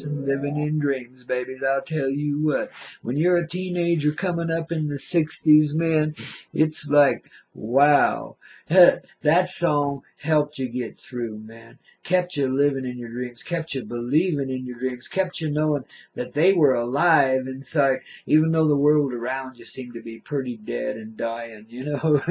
and living in dreams, babies. I'll tell you what, when you're a teenager coming up in the 60s, man, it's like, wow. That song helped you get through, man. Kept you living in your dreams, kept you believing in your dreams, kept you knowing that they were alive inside, even though the world around you seemed to be pretty dead and dying, you know.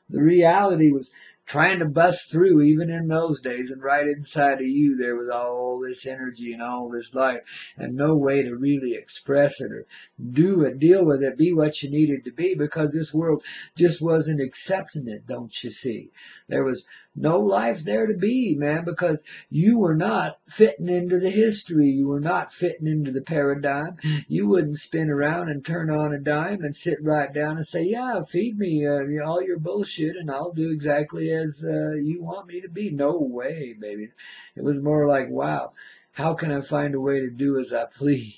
The reality was trying to bust through even in those days, and right inside of you there was all this energy and all this life, and no way to really express it or do it, deal with it, be what you needed to be, because this world just wasn't accepting it, don't you see? There was no life there to be, man, because you were not fitting into the history. You were not fitting into the paradigm. You wouldn't spin around and turn on a dime and sit right down and say, yeah, feed me all your bullshit and I'll do exactly as you want me to be. No way, baby. It was more like, wow, how can I find a way to do as I please?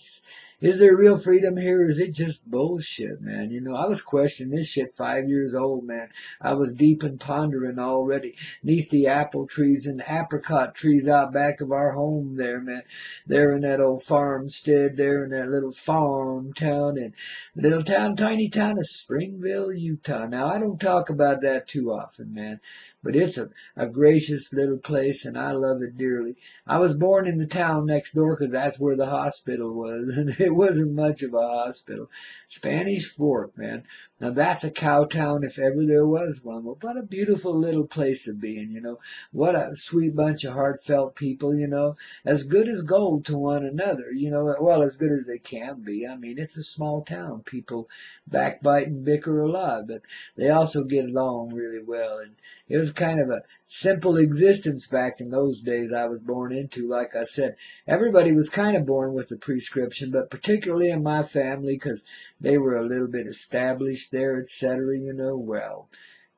Is there real freedom here, or is it just bullshit, man? You know, I was questioning this shit 5 years old, man. I was deep in pondering already, neath the apple trees and apricot trees out back of our home there, man. There in that old farmstead, there in that little farm town, and little town, tiny town of Springville, Utah. Now, I don't talk about that too often, man, but it's a gracious little place, and I love it dearly. I was born in the town next door because that's where the hospital was, and it wasn't much of a hospital. Spanish Fork, man. Now that's a cow town if ever there was one. Well, what a beautiful little place to be in, you know. What a sweet bunch of heartfelt people, you know. As good as gold to one another, you know. Well, as good as they can be. I mean, it's a small town. People backbite and bicker a lot, but they also get along really well. And it was kind of a simple existence back in those days I was born into. Like I said, everybody was kind of born with a prescription, but particularly in my family, because they were a little bit established there, etc., you know. Well,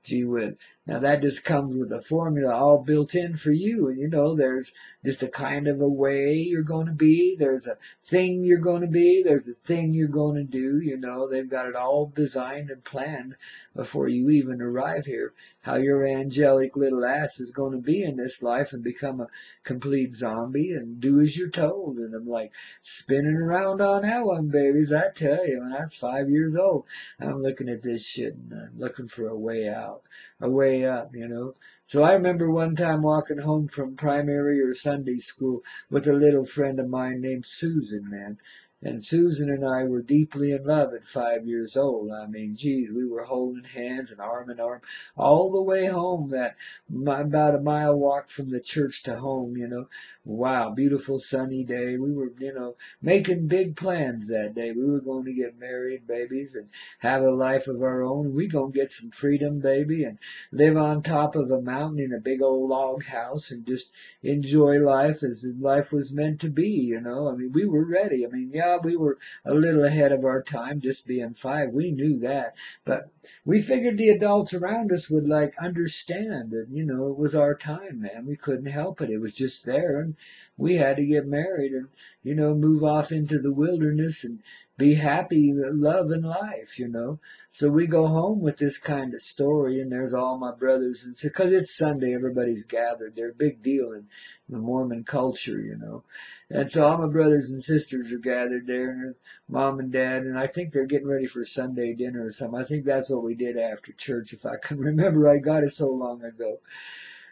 gee whiz. Now that just comes with a formula all built in for you. You know, there's just a kind of a way you're going to be. There's a thing you're going to be. There's a thing you're going to do. You know, they've got it all designed and planned before you even arrive here. How your angelic little ass is going to be in this life and become a complete zombie and do as you're told. And I'm like spinning around on that one, babies. I tell you, when I was 5 years old, I'm looking at this shit and I'm looking for a way out, a way up, you know. So I remember one time walking home from primary or Sunday school with a little friend of mine named Susan, man. And Susan and I were deeply in love at 5 years old. I mean, geez, we were holding hands and arm in arm all the way home, that about a mile walk from the church to home, you know. Wow, beautiful sunny day. We were, you know, making big plans that day. We were going to get married, babies, and have a life of our own. We gonna get some freedom, baby, and live on top of a mountain in a big old log house and just enjoy life as life was meant to be, you know. I mean, we were ready. I mean, yeah, we were a little ahead of our time just being 5. We knew that. But we figured the adults around us would like understand that, you know, it was our time, man. We couldn't help it. It was just there, and we had to get married and, you know, move off into the wilderness and be happy, love and life, you know. So we go home with this kind of story, and there's all my brothers, and because it's Sunday, everybody's gathered. They're a big deal in the Mormon culture, you know. And so all my brothers and sisters are gathered there, and mom and dad, and I think they're getting ready for Sunday dinner or something. I think that's what we did after church, if I can remember. I got it so long ago.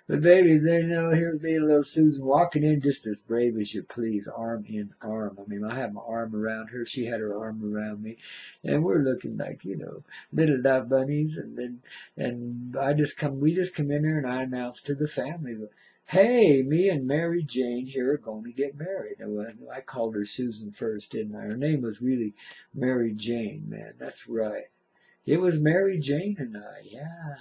But baby, then, you know, here's me and little Susan walking in just as brave as you please, arm in arm. I mean, I had my arm around her, she had her arm around me, and we're looking like, you know, little dot bunnies. And then, and we just come in there, and I announced to the family that, hey, me and Mary Jane here are going to get married. And I called her Susan first, didn't I? Her name was really Mary Jane, man. That's right. It was Mary Jane and I, yeah.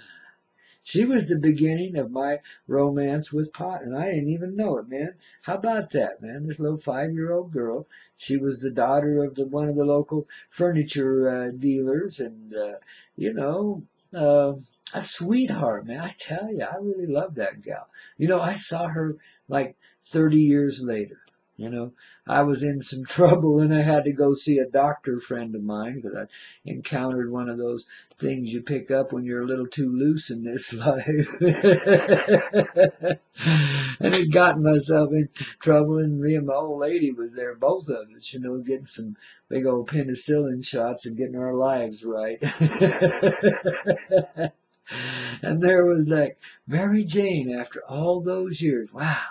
She was the beginning of my romance with pot, and I didn't even know it, man. How about that, man? This little 5-year-old girl. She was the daughter of one of the local furniture dealers, and you know, a sweetheart, man. I tell you, I really love that gal. You know, I saw her like 30 years later. You know, I was in some trouble and I had to go see a doctor friend of mine because I encountered one of those things you pick up when you're a little too loose in this life. And had gotten myself in trouble, and me and my old lady was there, both of us, getting some big old penicillin shots and getting our lives right. And there was like Mary Jane after all those years. Wow.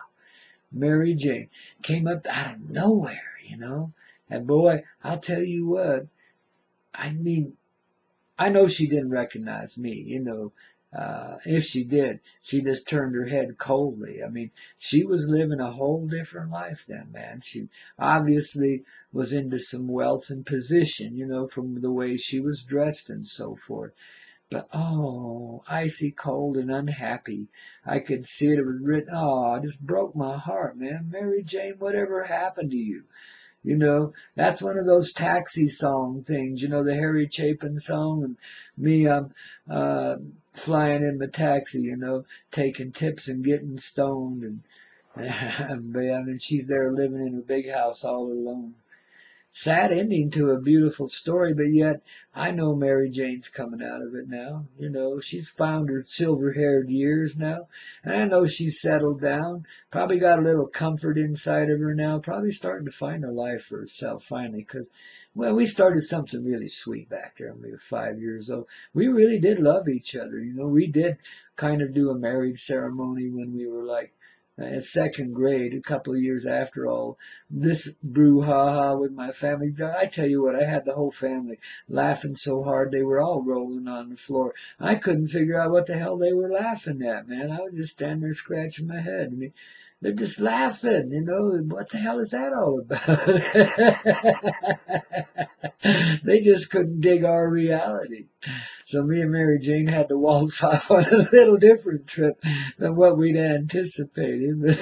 Mary Jane came up out of nowhere. And boy, I'll tell you what, I mean, I know she didn't recognize me. If she did, she just turned her head coldly. I mean, she was living a whole different life then, man. She obviously was into some wealth and position, from the way she was dressed and so forth. But, oh, icy cold and unhappy. I could see it. It was written. Oh, it just broke my heart, man. Mary Jane, whatever happened to you? That's one of those taxi song things, the Harry Chapin song. And me, I'm flying in the taxi, taking tips and getting stoned. And, and she's there living in her big house all alone. Sad ending to a beautiful story, but yet I know Mary Jane's coming out of it now. She's found her silver-haired years now, and I know she's settled down, probably got a little comfort inside of her now, probably starting to find a life for herself finally, because, well, we started something really sweet back there when we were 5 years old. We really did love each other. We did kind of do a marriage ceremony when we were like, in second grade, a couple of years after all this brouhaha with my family. I tell you what, I had the whole family laughing so hard they were all rolling on the floor. I couldn't figure out what the hell they were laughing at, man. I was just standing there scratching my head. I mean, they're just laughing, what the hell is that all about? They just couldn't dig our reality. So me and Mary Jane had to waltz off on a little different trip than what we'd anticipated.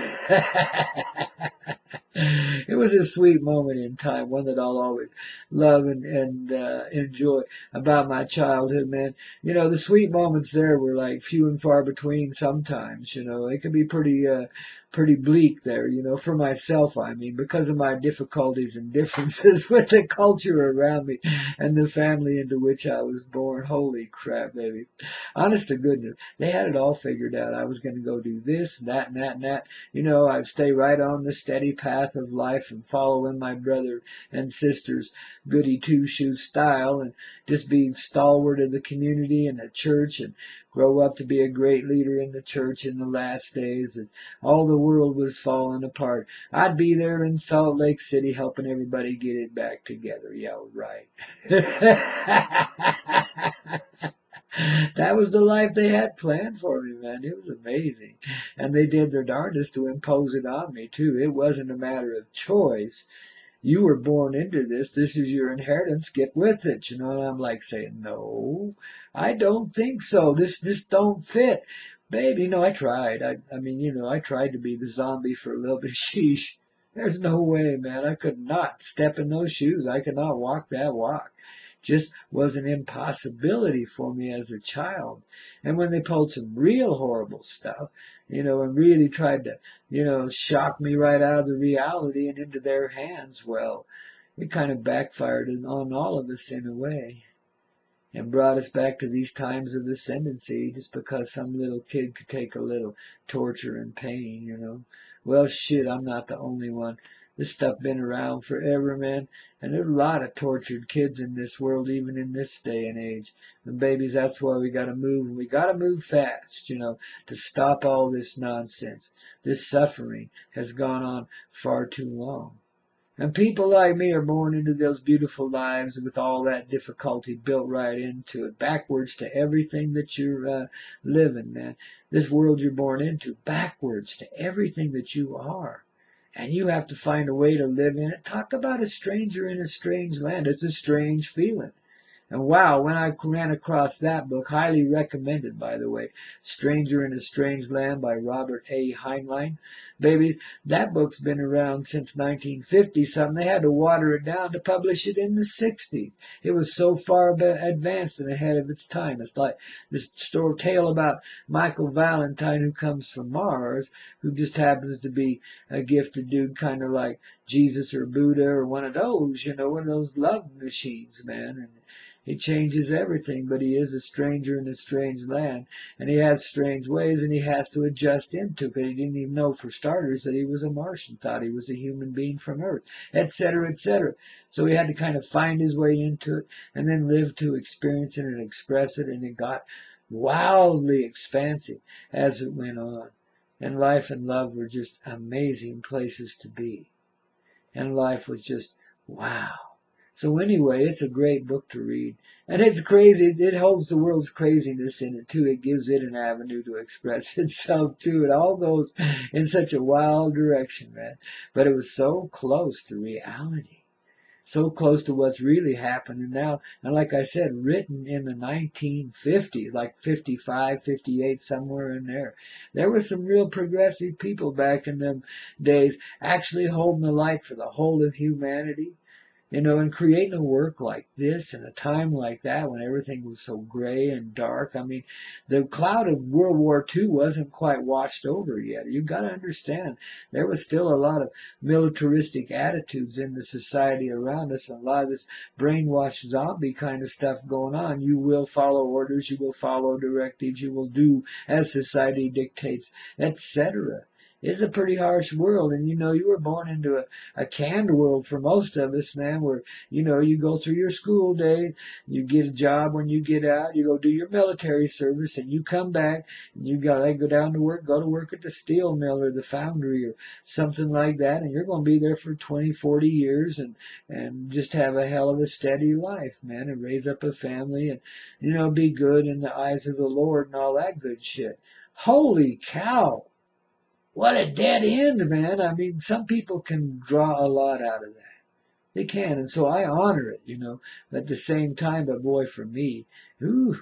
It was a sweet moment in time, one that I'll always love and enjoy about my childhood, man. The sweet moments there were like few and far between sometimes. It could be pretty bleak there, for myself, I mean, because of my difficulties and differences with the culture around me and the family into which I was born. Holy crap, baby. Honest to goodness, they had it all figured out. I was going to go do this, and that, and that, and that. I'd stay right on the steady path of life and follow in my brother and sister's goody two-shoes style and just be stalwart of the community and the church and grow up to be a great leader in the church in the last days as all the world was falling apart. I'd be there in Salt Lake City helping everybody get it back together. Yeah, right. That was the life they had planned for me, man. It was amazing. And they did their darndest to impose it on me, too. It wasn't a matter of choice. You were born into this. This is your inheritance. Get with it. And I'm like saying, no, I don't think so. This don't fit. Babe, I tried. I mean, I tried to be the zombie for a little bit. Sheesh. There's no way, man. I could not step in those shoes. I could not walk that walk. Just was an impossibility for me as a child. And when they pulled some real horrible stuff, and really tried to, shock me right out of the reality and into their hands, well, it kind of backfired on all of us in a way and brought us back to these times of ascendancy just because some little kid could take a little torture and pain. Well, shit, I'm not the only one. This stuff been around forever, man. And there's a lot of tortured kids in this world, even in this day and age. And babies, that's why we gotta move, and we gotta move fast, to stop all this nonsense. This suffering has gone on far too long. And people like me are born into those beautiful lives with all that difficulty built right into it, backwards to everything that you're living, man. This world you're born into, backwards to everything that you are. And you have to find a way to live in it. Talk about a stranger in a strange land. It's a strange feeling. And wow, when I ran across that book, highly recommended, by the way, Stranger in a Strange Land by Robert A. Heinlein. Baby, that book's been around since 1950 something. They had to water it down to publish it in the 60s. It was so far advanced and ahead of its time. It's like this tale about Michael Valentine, who comes from Mars, who just happens to be a gifted dude, kind of like Jesus or Buddha or one of those, one of those love machines, man. And he changes everything, but he is a stranger in a strange land, and he has strange ways, and he has to adjust into it, because he didn't even know, for starters, that he was a Martian, thought he was a human being from Earth, etc., etc. So he had to kind of find his way into it, and then live to experience it and express it, and it got wildly expansive as it went on. And life and love were just amazing places to be. And life was just, wow. So anyway, it's a great book to read. And it's crazy. It holds the world's craziness in it, too. It gives it an avenue to express itself, too. It all goes in such a wild direction, man. But it was so close to reality. So close to what's really happening now. And like I said, written in the 1950s, like 55, 58, somewhere in there. There were some real progressive people back in them days actually holding the light for the whole of humanity. And creating a work like this in a time like that when everything was so gray and dark. I mean, the cloud of World War II wasn't quite washed over yet. You've got to understand, there was still a lot of militaristic attitudes in the society around us, and a lot of this brainwashed zombie kind of stuff going on. You will follow orders, you will follow directives, you will do as society dictates, etc. It's a pretty harsh world, and you were born into a canned world for most of us, man, where, you go through your school day, you get a job when you get out, you go do your military service, and you come back, and you gotta go to work at the steel mill or the foundry or something like that, and you're gonna be there for 20, 40 years and just have a hell of a steady life, man, and raise up a family and, be good in the eyes of the Lord and all that good shit. Holy cow! What a dead end, man. I mean, some people can draw a lot out of that. They can, and so I honor it, at the same time, but boy, for me, ooh,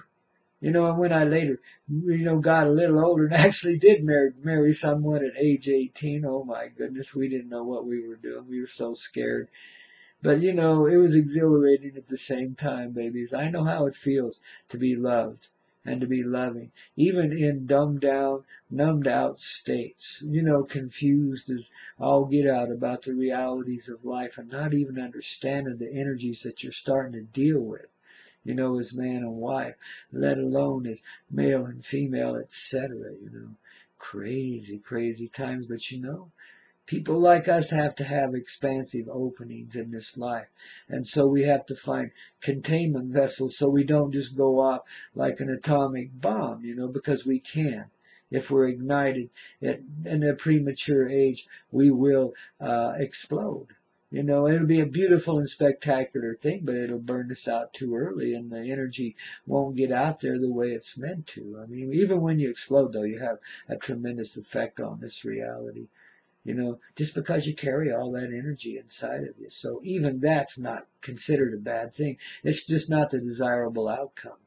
and when I later, got a little older and actually did marry someone at age 18, oh my goodness, we didn't know what we were doing. We were so scared. But, it was exhilarating at the same time, babies. I know how it feels to be loved and to be loving, even in dumbed down, numbed out states, confused as all get out about the realities of life and not even understanding the energies that you're starting to deal with, as man and wife, let alone as male and female, etc., Crazy, crazy times, but people like us have to have expansive openings in this life. And so we have to find containment vessels so we don't just go off like an atomic bomb, because we can. If we're ignited in a premature age, we will explode. It'll be a beautiful and spectacular thing, but it'll burn us out too early, and the energy won't get out there the way it's meant to. I mean, even when you explode, though, you have a tremendous effect on this reality. Just because you carry all that energy inside of you. So even that's not considered a bad thing. It's just not the desirable outcome.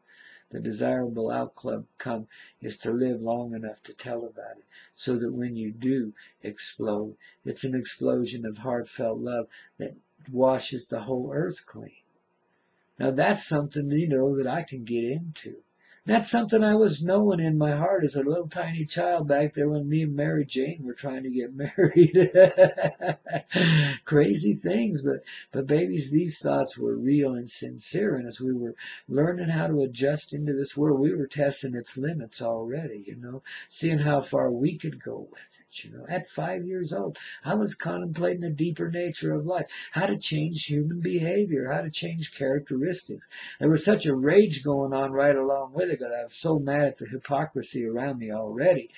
The desirable outcome is to live long enough to tell about it, so that when you do explode, it's an explosion of heartfelt love that washes the whole earth clean. Now that's something, that I can get into. That's something I was knowing in my heart as a little tiny child back there when me and Mary Jane were trying to get married. Crazy things, but babies, these thoughts were real and sincere. And as we were learning how to adjust into this world, we were testing its limits already, seeing how far we could go with it. At 5 years old, I was contemplating the deeper nature of life, how to change human behavior, how to change characteristics. There was such a rage going on right along with it, because I was so mad at the hypocrisy around me already,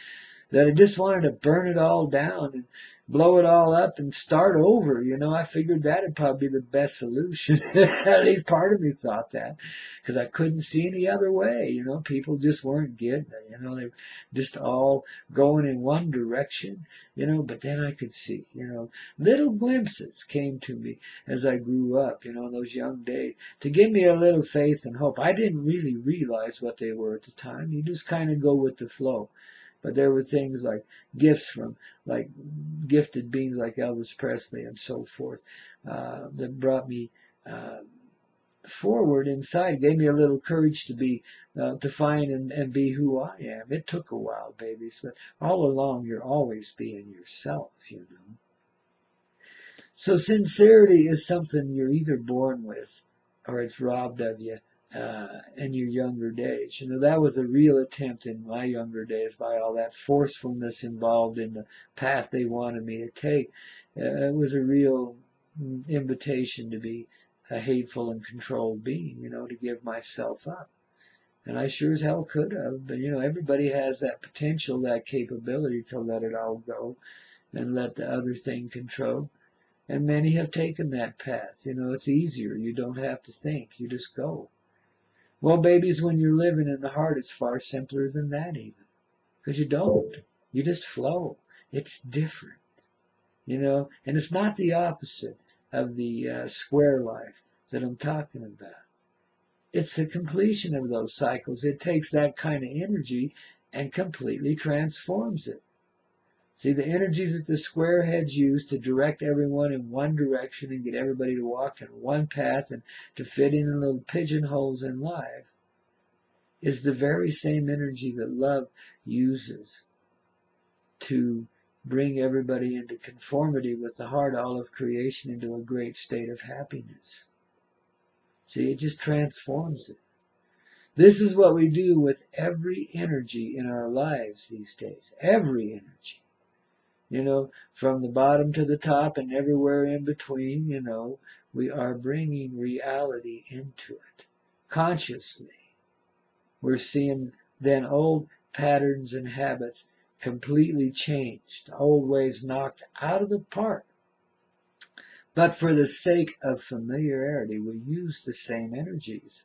that I just wanted to burn it all down and blow it all up and start over. I figured that'd probably be the best solution. At least part of me thought that, because I couldn't see any other way. People just weren't getting it. They were just all going in one direction. But then I could see. Little glimpses came to me as I grew up. Those young days, to give me a little faith and hope. I didn't really realize what they were at the time. You just kind of go with the flow. But there were things like gifts from, like gifted beings like Elvis Presley and so forth, that brought me forward inside, gave me a little courage to find and be who I am. It took a while, babies, but all along you're always being yourself. So sincerity is something you're either born with or it's robbed of you in your younger days. That was a real attempt in my younger days by all that forcefulness involved in the path they wanted me to take. It was a real invitation to be a hateful and controlled being, to give myself up. And I sure as hell could have, but everybody has that potential, that capability to let it all go and let the other thing control. And many have taken that path. It's easier. You don't have to think. You just go. Well, babies, when you're living in the heart, it's far simpler than that even. Because you don't. You just flow. It's different. And it's not the opposite of the square life that I'm talking about. It's the completion of those cycles. It takes that kind of energy and completely transforms it. See, the energy that the squareheads use to direct everyone in one direction and get everybody to walk in one path and to fit in little pigeonholes in life is the very same energy that love uses to bring everybody into conformity with the heart, all of creation, into a great state of happiness. See, it just transforms it. This is what we do with every energy in our lives these days. Every energy. From the bottom to the top and everywhere in between, we are bringing reality into it. Consciously. We're seeing then old patterns and habits completely changed. Old ways knocked out of the park. But for the sake of familiarity, we use the same energies.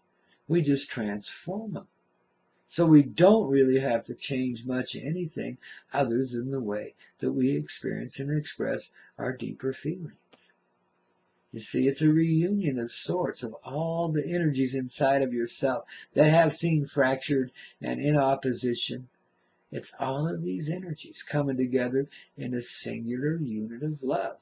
We just transform them. So we don't really have to change much anything other than the way that we experience and express our deeper feelings. You see, it's a reunion of sorts of all the energies inside of yourself that have seemed fractured and in opposition. It's all of these energies coming together in a singular unit of love.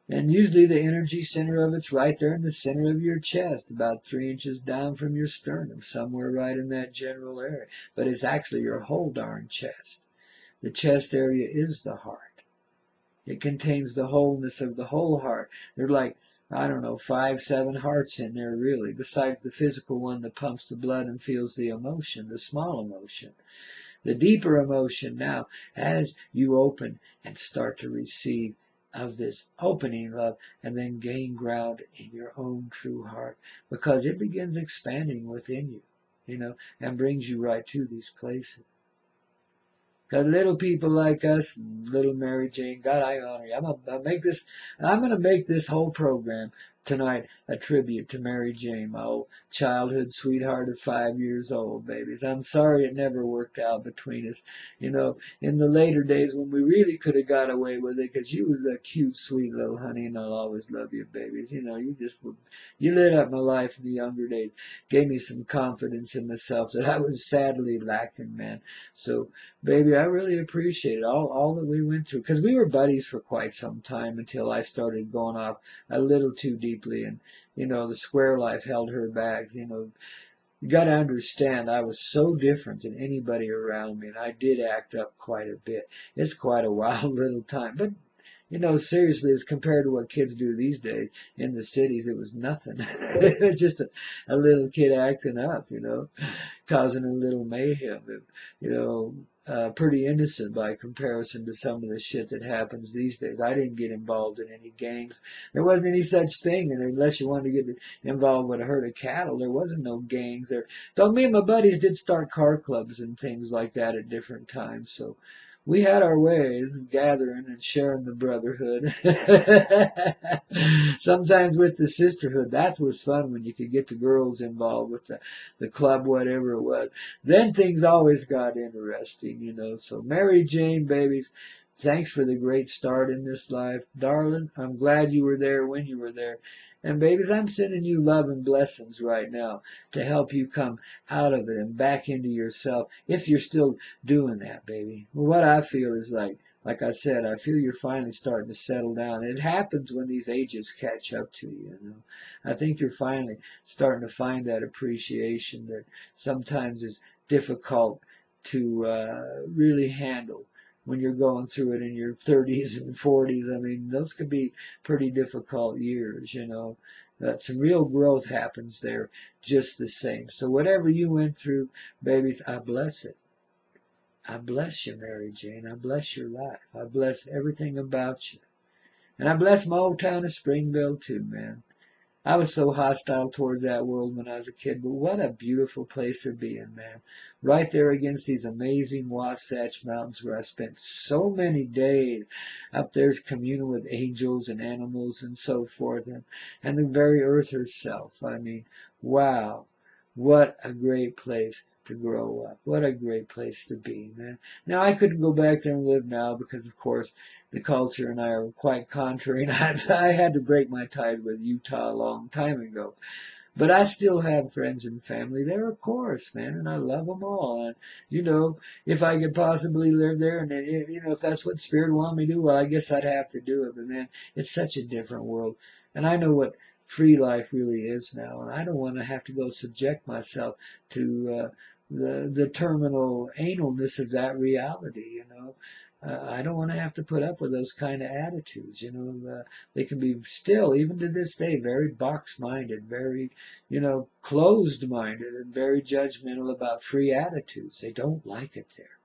And usually the energy center of it's right there in the center of your chest, about 3 inches down from your sternum, somewhere right in that general area. But it's actually your whole darn chest. The chest area is the heart. It contains the wholeness of the whole heart. There's like, 5, 7 hearts in there really, besides the physical one that pumps the blood and feels the emotion, the small emotion. The deeper emotion now, as you open and start to receive of this opening love and then gain ground in your own true heart, because it begins expanding within you, and brings you right to these places. Because little people like us, little Mary Jane, God, I honor you. I'm gonna make this whole program tonight a tribute to Mary Jane, my old childhood sweetheart of 5 years old, babies. I'm sorry it never worked out between us. In the later days when we really could have got away with it, because you was a cute, sweet little honey, and I'll always love you, babies. You lit up my life in the younger days, gave me some confidence in myself that I was sadly lacking, man. So, baby, I really appreciate it, all that we went through, because we were buddies for quite some time until I started going off a little too deeply, and the square life held her back. You got to understand, I was so different than anybody around me, and I did act up quite a bit. It's quite a wild little time, but seriously, as compared to what kids do these days in the cities, it was nothing. It was just a little kid acting up, causing a little mayhem, pretty innocent by comparison to some of the shit that happens these days. I didn't get involved in any gangs. There wasn't any such thing, and unless you wanted to get involved with a herd of cattle, there wasn't no gangs there. Though me and my buddies did start car clubs and things like that at different times, so we had our ways of gathering and sharing the brotherhood. Sometimes with the sisterhood, that was fun when you could get the girls involved with the club, whatever it was. Then things always got interesting, you know. So Mary Jane, babies, thanks for the great start in this life. Darling, I'm glad you were there when you were there. And babies, I'm sending you love and blessings right now to help you come out of it and back into yourself if you're still doing that, baby. Well, what I feel is like I said, I feel you're finally starting to settle down. It happens when these ages catch up to you, you know. I think you're finally starting to find that appreciation that sometimes is difficult to really handle when you're going through it in your 30s and 40s. I mean, those could be pretty difficult years, you know. Some real growth happens there just the same. So whatever you went through, babies, I bless it. I bless you, Mary Jane. I bless your life. I bless everything about you. And I bless my old town of Springville too, man. I was so hostile towards that world when I was a kid, but what a beautiful place to be in, man. Right there against these amazing Wasatch Mountains where I spent so many days up there communing with angels and animals and so forth, and the very earth herself. I mean, wow, what a great place to grow up. What a great place to be, man. Now, I couldn't go back there and live now because, of course, the culture and I are quite contrary, and I had to break my ties with Utah a long time ago. But I still have friends and family there, of course, man, and I love them all. And, you know, if I could possibly live there, and, you know, if that's what Spirit wanted me to do, well, I guess I'd have to do it. But, man, it's such a different world. And I know what free life really is now, and I don't want to have to go subject myself to the terminal analness of that reality, you know. I don't want to have to put up with those kind of attitudes, you know. They can be still, even to this day, very box-minded, very, you know, closed-minded, and very judgmental about free attitudes. They don't like it there.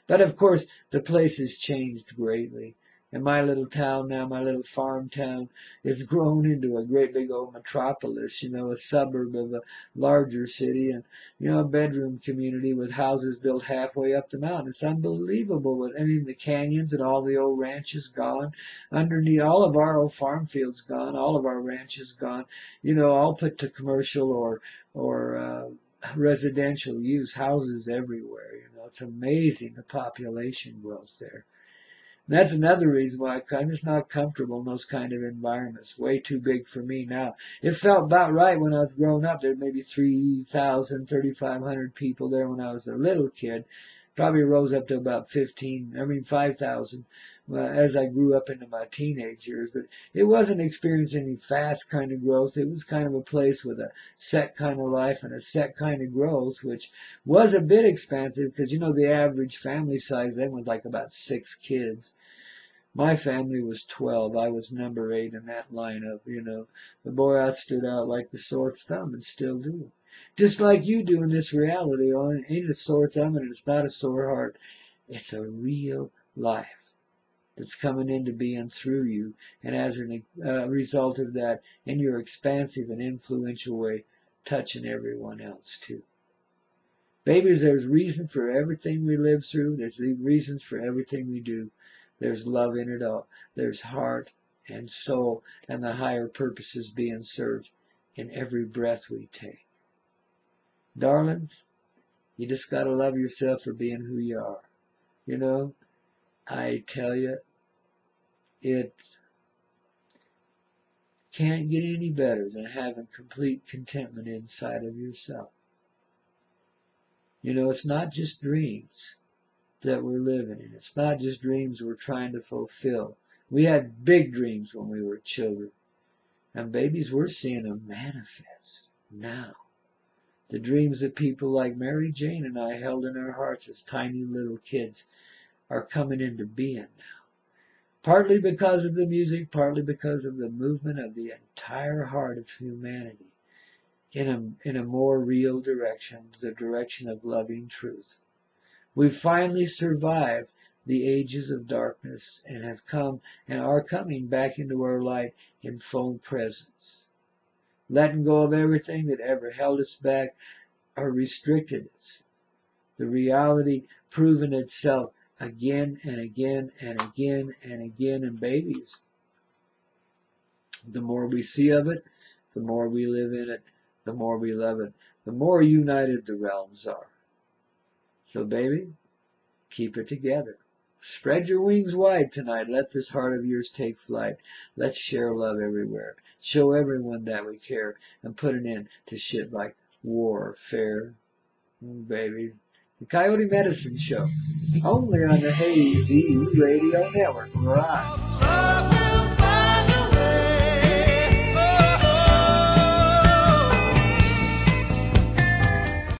But of course, the place has changed greatly. And my little town now, my little farm town, is grown into a great big old metropolis, you know, a suburb of a larger city, and, you know, a bedroom community with houses built halfway up the mountain. It's unbelievable. I mean, the canyons and all the old ranches gone. Underneath, all of our old farm fields gone, all of our ranches gone, you know, all put to commercial or residential use, houses everywhere. You know, it's amazing the population growth there. And that's another reason why I'm just not comfortable in those kind of environments. Way too big for me now. It felt about right when I was growing up. There were maybe 3,000, 3,500 people there when I was a little kid. Probably rose up to about 5,000 as I grew up into my teenage years. But it wasn't experiencing any fast kind of growth. It was kind of a place with a set kind of life and a set kind of growth, which was a bit expansive because, you know, the average family size then was like about 6 kids. My family was 12. I was number 8 in that lineup, you know. The boy, I stood out like the sore thumb and still do. Just like you do in this reality. It ain't a sore thumb and it's not a sore heart. It's a real life that's coming into being through you. And as a result of that, in your expansive and influential way, touching everyone else too. Babies, there's reason for everything we live through. There's reasons for everything we do. There's love in it all. There's heart and soul and the higher purposes being served in every breath we take. Darlings, you just gotta love yourself for being who you are. You know, I tell you, it can't get any better than having complete contentment inside of yourself. You know, it's not just dreams that we're living in. It's not just dreams we're trying to fulfill. We had big dreams when we were children. And babies, we're seeing them manifest now. The dreams that people like Mary Jane and I held in our hearts as tiny little kids are coming into being now. Partly because of the music, partly because of the movement of the entire heart of humanity in a more real direction, the direction of loving truth. We've finally survived the ages of darkness and have come and are coming back into our light in full presence. Letting go of everything that ever held us back or restricted us. The reality proving itself again and again and again and again. And babies, the more we see of it, the more we live in it, the more we love it, the more united the realms are. So baby, keep it together. Spread your wings wide tonight. Let this heart of yours take flight. Let's share love everywhere. Show everyone that we care and put an end to shit like warfare. Babies. The Coyote Medicine Show. Only on the hELLL Radio Network. Right.